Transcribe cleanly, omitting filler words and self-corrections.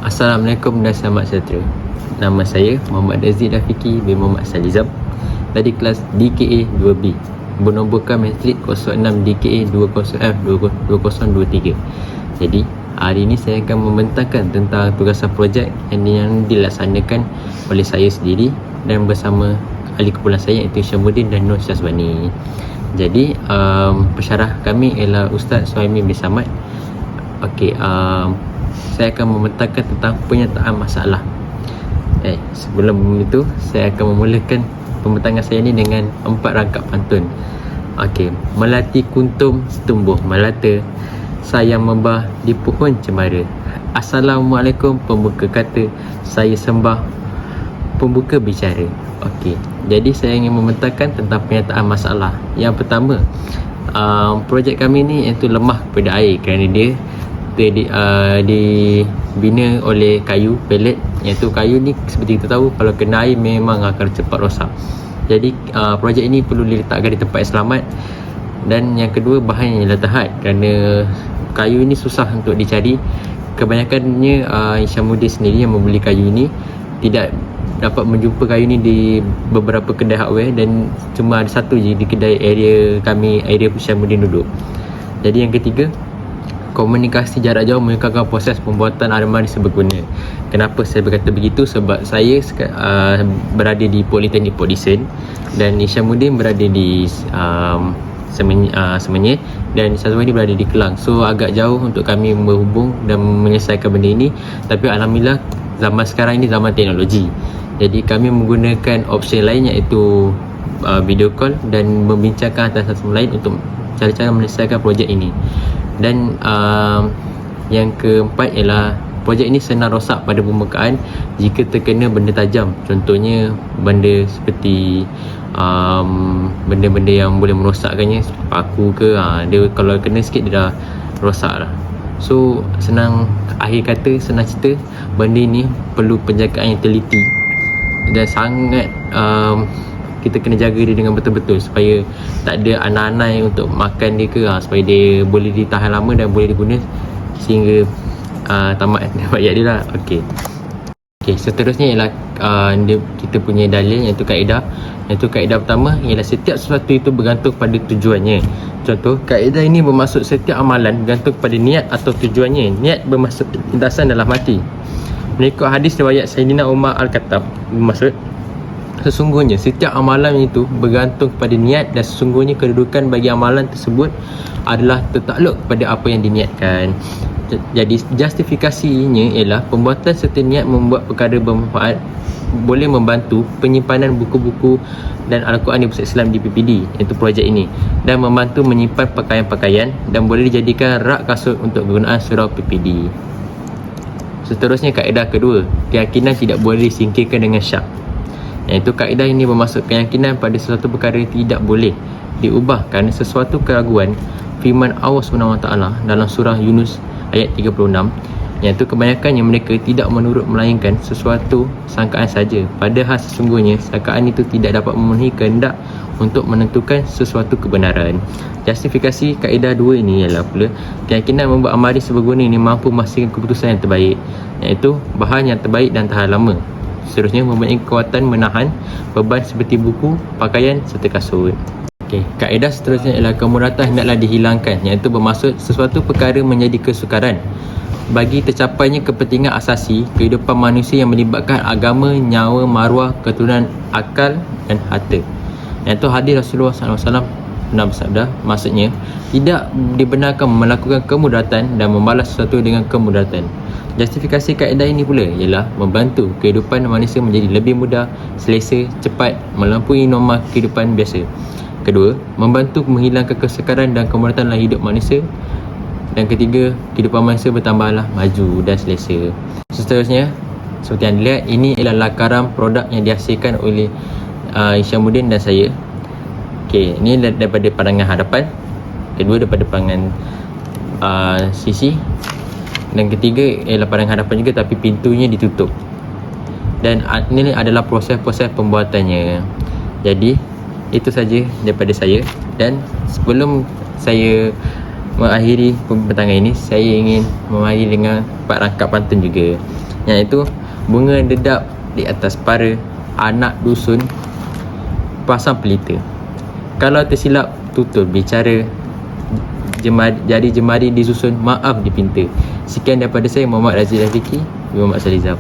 Assalamualaikum dan selamat sejahtera. Nama saya Muhammad Aziz Rafiki bin Muhammad Salizam dari kelas DKA 2B, bernomborkan matrik 06 DKA 20F2023. Jadi hari ini saya akan membentangkan tentang tugasan projek yang dilaksanakan oleh saya sendiri dan bersama ahli kumpulan saya iaitu Syamuddin dan Nur Syazwani. Jadi pensyarah kami ialah Ustaz Suhaimi bin Samad. Saya akan membentangkan tentang penyataan masalah. Sebelum itu saya akan memulakan pembentangan saya ni dengan 4 rangkap pantun. Melati kuntum tumbuh melata, sayang membah di pohon cemara. Assalamualaikum pembuka kata, saya sembah pembuka bicara. Jadi saya ingin membentangkan tentang penyataan masalah. Yang pertama, projek kami ni iaitu lemah kepada air kerana dia dibina oleh kayu pellet, iaitu kayu ni seperti kita tahu kalau kena air memang akan cepat rosak. Jadi projek ini perlu diletakkan di tempat yang selamat. Dan yang kedua, bahan yang tahan kerana kayu ini susah untuk dicari. Kebanyakannya Syamuddin sendiri yang membeli kayu ini, tidak dapat menjumpa kayu ni di beberapa kedai hardware dan cuma ada satu je di kedai area kami, area Syamuddin duduk. Jadi yang ketiga, komunikasi jarak jauh mengekalkan proses pembuatan armari seberguna. Kenapa saya berkata begitu? Sebab saya berada di Politeknik Port Dickson dan Syamuddin berada di Semenyih dan Syazwani berada di Kelang. So agak jauh untuk kami berhubung dan menyelesaikan benda ini. Tapi alhamdulillah zaman sekarang ini zaman teknologi. Jadi kami menggunakan opsi lain iaitu video call dan membincangkan antara satu sama lain untuk cara-cara menyelesaikan projek ini. Dan yang keempat ialah projek ini senang rosak pada permukaan jika terkena benda tajam. Contohnya benda seperti benda-benda yang boleh merosakkannya, paku ke, dia kalau kena sikit dia dah rosak lah. So senang, akhir kata, senang cerita, benda ini perlu penjagaan yang teliti dan sangat kita kena jaga dia dengan betul-betul supaya tak ada anak-anak untuk makan dia ke, supaya dia boleh ditahan lama dan boleh diguna sehingga tamat bayat dia lah. Seterusnya ialah kita punya dalil iaitu kaedah. Iaitu kaedah pertama ialah setiap sesuatu itu bergantung pada tujuannya. Contoh, kaedah ini bermaksud setiap amalan bergantung pada niat atau tujuannya. Niat bermaksud lintasan dalam hati. Mengikut hadis riwayat Sayyidina Umar Al-Khattab, bermaksud sesungguhnya setiap amalan itu bergantung pada niat dan sesungguhnya kedudukan bagi amalan tersebut adalah tertakluk pada apa yang diniatkan. Jadi justifikasinya ialah pembuatan serta niat membuat perkara bermanfaat boleh membantu penyimpanan buku-buku dan Al-Quran di Pusat Islam di PPD, iaitu projek ini, dan membantu menyimpan pakaian-pakaian dan boleh dijadikan rak kasut untuk kegunaan surau PPD. Seterusnya kaedah kedua, keyakinan tidak boleh disingkirkan dengan syak. Iaitu kaedah ini bermaksud keyakinan pada sesuatu perkara tidak boleh diubah kerana sesuatu keraguan. Firman Allah SWT dalam surah Yunus ayat 36, iaitu kebanyakannya mereka tidak menurut melainkan sesuatu sangkaan saja, padahal sesungguhnya sangkaan itu tidak dapat memenuhi kehendak untuk menentukan sesuatu kebenaran. Justifikasi kaedah dua ini ialah pula keyakinan membuat amari seberguna ini mampu menghasilkan keputusan yang terbaik, iaitu bahan yang terbaik dan tahan lama. Seterusnya mempunyai kekuatan menahan beban seperti buku, pakaian serta kasut. Kaedah seterusnya ialah kemudatan hendaklah dihilangkan, iaitu bermaksud sesuatu perkara menjadi kesukaran bagi tercapainya kepentingan asasi kehidupan manusia yang melibatkan agama, nyawa, maruah, keturunan, akal dan harta. Iaitu hadis Rasulullah SAW pernah bersabda, maksudnya tidak dibenarkan melakukan kemudaratan dan membalas sesuatu dengan kemudaratan. Justifikasi kaedah ini pula ialah membantu kehidupan manusia menjadi lebih mudah, selesa, cepat, melampaui norma kehidupan biasa. Kedua, membantu menghilangkan kesukaran dan kemudaratan dalam hidup manusia. Dan ketiga, kehidupan manusia bertambahlah maju dan selesa. Seterusnya, seperti yang dilihat, ini ialah lakaran produk yang dihasilkan oleh Syamuddin dan saya. Ini daripada pandangan hadapan, kedua daripada pandangan sisi, dan ketiga ialah pandangan hadapan juga tapi pintunya ditutup. Dan ini adalah proses-proses pembuatannya. Jadi itu saja daripada saya. Dan sebelum saya mengakhiri pembentangan ini, saya ingin mengakhiri dengan 4 rangkap pantun juga. Iaitu bunga dedap di atas para anak dusun pasang pelita. Kalau tersilap tutur bicara, jari jemari disusun, maaf dipinta. Sekian daripada saya, Muhammad Razif Rafiki, Muhammad Salizam.